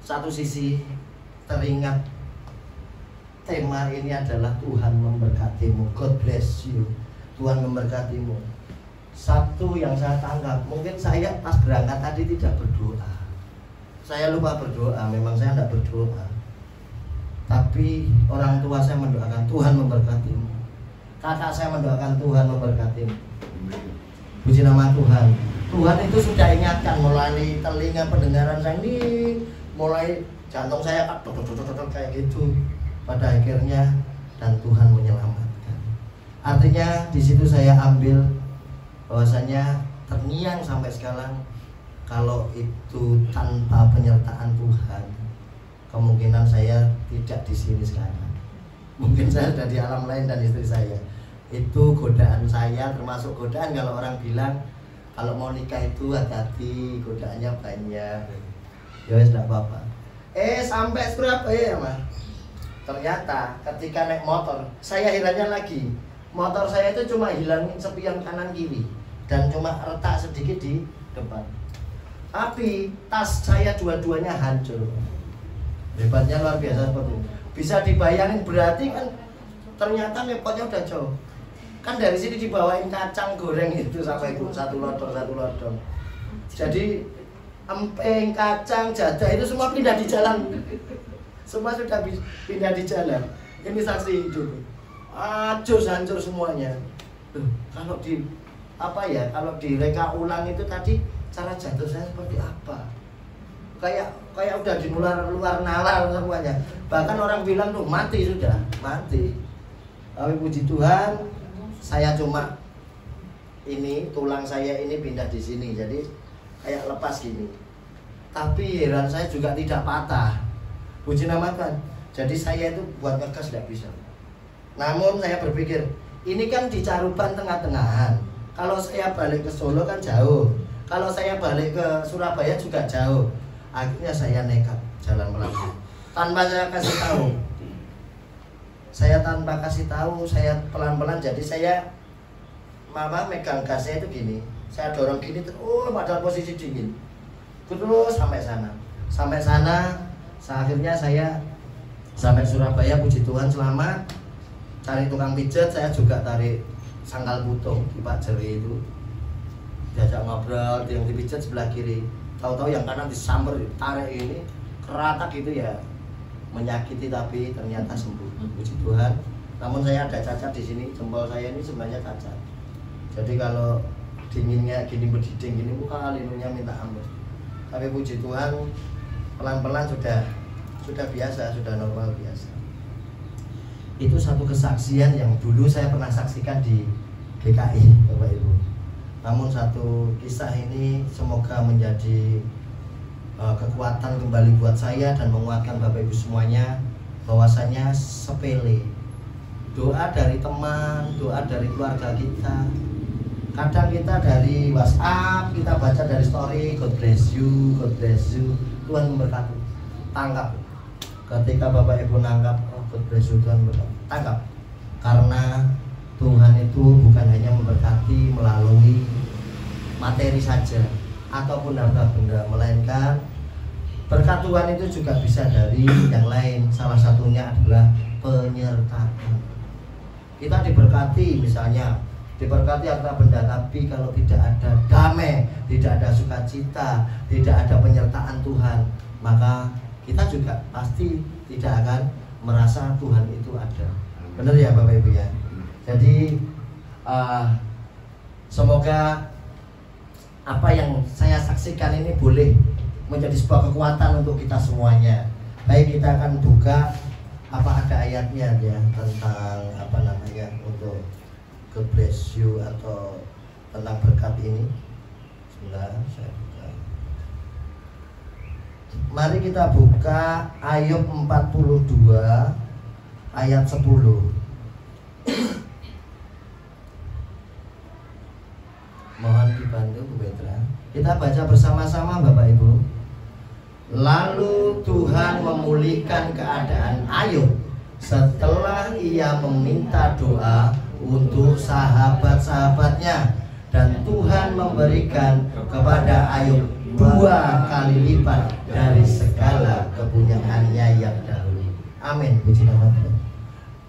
satu sisi teringat tema ini adalah Tuhan memberkatimu, God bless you, Tuhan memberkatimu. Satu yang saya tangkap, mungkin saya pas berangkat tadi tidak berdoa. Saya lupa berdoa, memang saya tidak berdoa. Tapi orang tua saya mendoakan Tuhan memberkatimu. Kakak saya mendoakan Tuhan memberkatimu. Puji nama Tuhan. Tuhan itu sudah ingatkan melalui telinga pendengaran saya ini, mulai jantung saya kayak gitu. Pada akhirnya dan Tuhan menyelamatkan. Artinya di situ saya ambil bahwasanya terngiang sampai sekarang, kalau itu tanpa penyertaan Tuhan, kemungkinan saya tidak di sini sekarang. Mungkin saya sudah di alam lain dan istri saya. Itu godaan saya, termasuk godaan kalau orang bilang kalau mau nikah itu hati-hati, godaannya banyak. Ya wes tidak apa-apa. Sampai Surabaya Mas. Ternyata ketika naik motor, saya herannya lagi. Motor saya itu cuma hilang sepion kanan kiri dan cuma retak sedikit di depan. Tapi tas saya dua-duanya hancur. Hebatnya luar biasa seperti itu. Bisa dibayangin, berarti kan ternyata ngepotnya udah jauh. Kan dari sini dibawain kacang goreng itu sampai satu lodong. Jadi emping, kacang, jadah itu semua pindah di jalan. Semua sudah pindah di jalan. Ini saksi hidup. Hancur semuanya. Kalau kalau direka ulang itu tadi cara jatuh saya seperti apa? Kayak udah di luar nalar semuanya. Bahkan orang bilang tuh mati sudah, mati. Tapi puji Tuhan, saya cuma ini tulang saya ini pindah di sini, jadi kayak lepas gini. Tapi heran saya juga tidak patah. Puji nama Tuhan. Jadi saya itu buat ngegas tidak bisa. Namun saya berpikir, ini kan di Caruban tengah-tengahan. Kalau saya balik ke Solo kan jauh. Kalau saya balik ke Surabaya juga jauh. Akhirnya saya nekat jalan melambung. Tanpa saya kasih tahu. Saya pelan-pelan. Jadi saya megang gasnya itu gini. Saya dorong gini, padahal posisi dingin. Terus sampai sana. Akhirnya saya sampai Surabaya, puji Tuhan selamat. Cari tukang pijat, saya juga tarik sangkal putung di Pak Jeri itu. Diajak ngobrol, yang dipijat sebelah kiri. Tahu-tahu yang kanan disamber, tarik ini, keratak gitu ya. Menyakiti tapi ternyata sembuh. Puji Tuhan. Namun saya ada cacat di sini, jempol saya ini sebenarnya cacat. Jadi kalau dinginnya gini berdiding gini, linunya minta ampun. Tapi puji Tuhan, pelan-pelan sudah biasa, sudah normal biasa. Itu satu kesaksian yang dulu saya pernah saksikan di DKI, Bapak Ibu. Namun satu kisah ini semoga menjadi kekuatan kembali buat saya dan menguatkan Bapak Ibu semuanya, bahwasanya sepele. Doa dari teman, doa dari keluarga kita. Kadang kita dari WhatsApp, kita baca dari story, God bless you, Tuhan memberkati. Tangkap. Ketika Bapak Ibu nangkap, God bless you, Tuhan memberkati. Tangkap. Karena Tuhan itu bukan hanya memberkati melalui materi saja ataupun harta benda, melainkan berkat Tuhan itu juga bisa dari yang lain. Salah satunya adalah penyertaan. Kita diberkati, misalnya diberkati harta benda, tapi kalau tidak ada damai, tidak ada sukacita, tidak ada penyertaan Tuhan, maka kita juga pasti tidak akan merasa Tuhan itu ada. Benar ya Bapak Ibu ya. Jadi semoga apa yang saya saksikan ini boleh menjadi sebuah kekuatan untuk kita semuanya. Baik, kita akan buka apa ada ayatnya ya tentang apa namanya untuk God bless you atau tentang berkat ini. Sebentar, saya buka. Mari kita buka Ayub 42 ayat 10. Mohon dibantu Bu Petra. Kita baca bersama-sama Bapak Ibu. Lalu Tuhan memulihkan keadaan Ayub setelah ia meminta doa untuk sahabat-sahabatnya, dan Tuhan memberikan kepada Ayub 2 kali lipat dari segala kepunyaannya yang dahulu. Amin, puji nama Tuhan.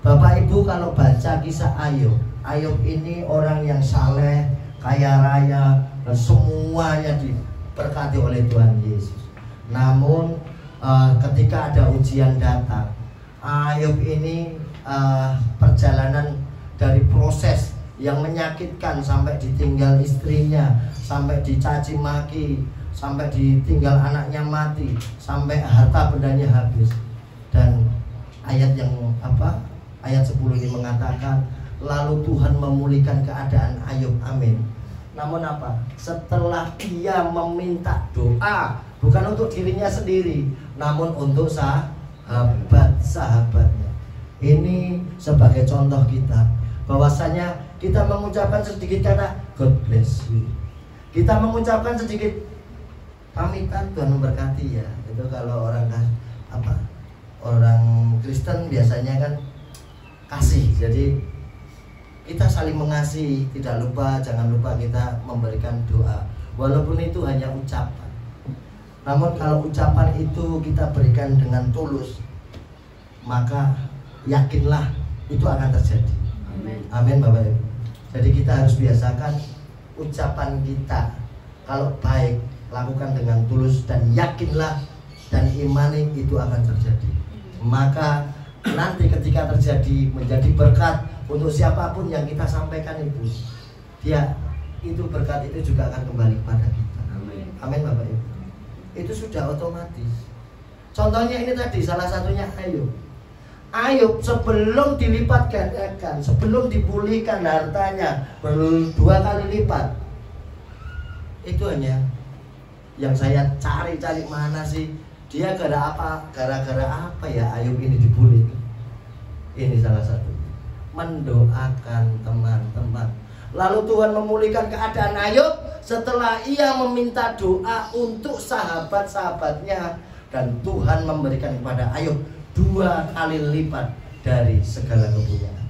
Bapak Ibu kalau baca kisah Ayub, Ayub ini orang yang saleh, kaya raya, dan semuanya diberkati oleh Tuhan Yesus. Namun ketika ada ujian datang, Ayub ini perjalanan dari proses yang menyakitkan sampai ditinggal istrinya, sampai dicaci maki, sampai ditinggal anaknya mati, sampai harta bendanya habis. Dan ayat yang ayat 10 ini mengatakan, lalu Tuhan memulihkan keadaan Ayub. Amin. Namun apa? Setelah dia meminta doa, bukan untuk dirinya sendiri, namun untuk sahabat-sahabatnya. Ini sebagai contoh kita, bahwasanya kita mengucapkan sedikit kata God bless you, kita mengucapkan sedikit pamitan Tuhan memberkati ya. Itu kalau orang orang Kristen biasanya kan kasih, jadi kita saling mengasihi. Tidak lupa, jangan lupa kita memberikan doa, walaupun itu hanya ucapan. Namun kalau ucapan itu kita berikan dengan tulus, maka yakinlah itu akan terjadi. Amin Bapak Ibu. Jadi kita harus biasakan ucapan kita, kalau baik lakukan dengan tulus dan yakinlah dan imani itu akan terjadi. Maka nanti ketika terjadi menjadi berkat untuk siapapun yang kita sampaikan itu, dia itu berkat itu juga akan kembali kepada kita. Amin Bapak Ibu. Itu sudah otomatis. Contohnya ini tadi salah satunya Ayub. Ayub sebelum dilipat gandakan, sebelum dipulihkan hartanya 2 kali lipat, itu hanya yang saya cari mana sih dia gara-gara apa ya Ayub ini dipulihkan. Ini salah satu, mendoakan teman-teman. Lalu Tuhan memulihkan keadaan Ayub setelah ia meminta doa untuk sahabat-sahabatnya, dan Tuhan memberikan kepada Ayub 2 kali lipat dari segala kepunyaan.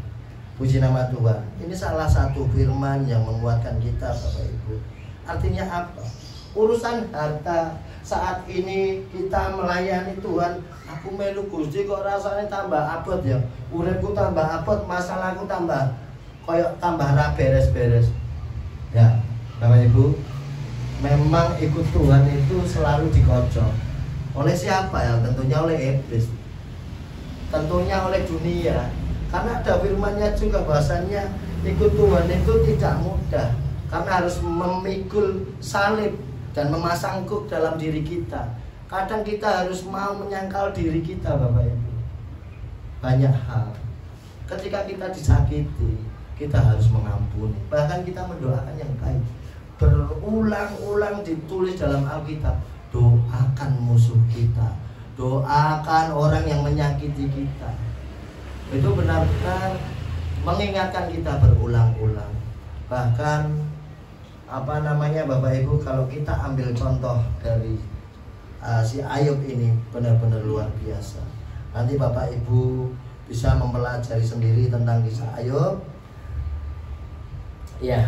Puji nama Tuhan. Ini salah satu firman yang menguatkan kita Bapak Ibu. Artinya apa? Urusan harta saat ini kita melayani Tuhan, aku melu Gusti kok rasanya tambah abot ya, uripku tambah abot, masalahku tambah koyok tambah ra beres-beres. Ya, Bapak Ibu, memang ikut Tuhan itu selalu dikocok. Oleh siapa ya? Tentunya oleh iblis, tentunya oleh dunia. Karena ada firman-Nya juga bahasanya ikut Tuhan itu tidak mudah, karena harus memikul salib dan memasang kuk dalam diri kita. Kadang kita harus mau menyangkal diri kita Bapak Ibu. Banyak hal. Ketika kita disakiti, kita harus mengampuni. Bahkan kita mendoakan yang baik. Berulang-ulang ditulis dalam Alkitab, doakan musuh kita, doakan orang yang menyakiti kita. Itu benar-benar mengingatkan kita berulang-ulang. Bahkan Bapak Ibu, kalau kita ambil contoh dari si Ayub ini benar-benar luar biasa. Nanti Bapak Ibu bisa mempelajari sendiri tentang kisah Ayub. Ya,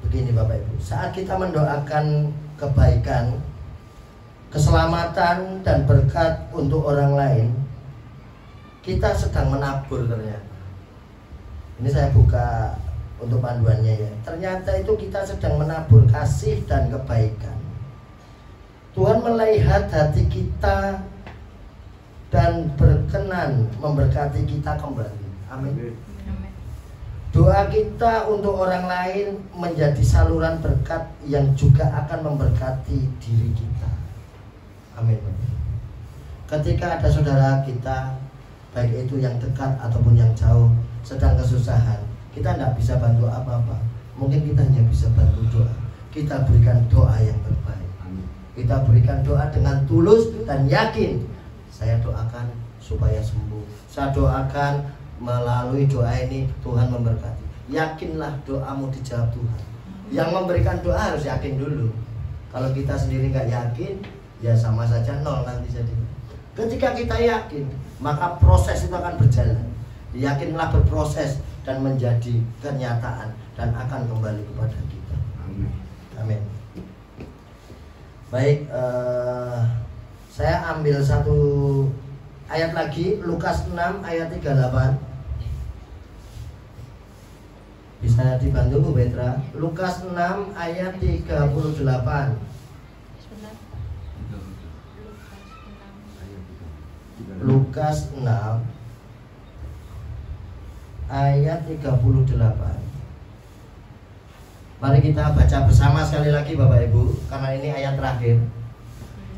begini Bapak Ibu, saat kita mendoakan kebaikan, keselamatan dan berkat untuk orang lain, kita sedang menabur ternyata. Ini saya buka untuk panduannya ya. Ternyata itu kita sedang menabur kasih dan kebaikan. Tuhan melihat hati kita dan berkenan memberkati kita kembali. Amin. Doa kita untuk orang lain menjadi saluran berkat yang juga akan memberkati diri kita. Amin. Ketika ada saudara kita, baik itu yang dekat ataupun yang jauh, sedang kesusahan, kita tidak bisa bantu apa-apa. Mungkin kita hanya bisa bantu doa. Kita berikan doa yang terbaik. Kita berikan doa dengan tulus dan yakin. Saya doakan supaya sembuh. Saya doakan melalui doa ini Tuhan memberkati. Yakinlah doamu dijawab Tuhan. Yang memberikan doa harus yakin dulu. Kalau kita sendiri nggak yakin, ya sama saja nol nanti jadi. Ketika kita yakin, maka proses itu akan berjalan. Yakinlah berproses dan menjadi kenyataan dan akan kembali kepada kita. Amin. Baik, saya ambil satu ayat lagi, Lukas 6 ayat 38. Bisa dibantu Bu Petra. Lukas 6 ayat 38. Lukas 6 ayat 38. Mari kita baca bersama sekali lagi Bapak Ibu, karena ini ayat terakhir.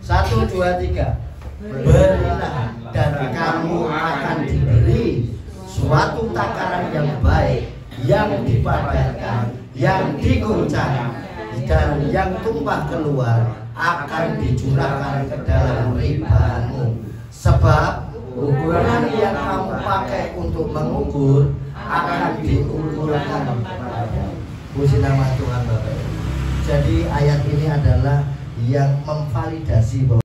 1, 2, 3. Berilah dan kamu akan diberi suatu takaran yang baik, yang dipadatkan, yang diguncang, dan yang tumpah keluar akan dicurahkan ke dalam ribamu. Sebab ukuran yang kamu pakai untuk mengukur akan diukurkan kepadamu. Puji nama Tuhan Bapak. Jadi ayat ini adalah yang memvalidasi bahwa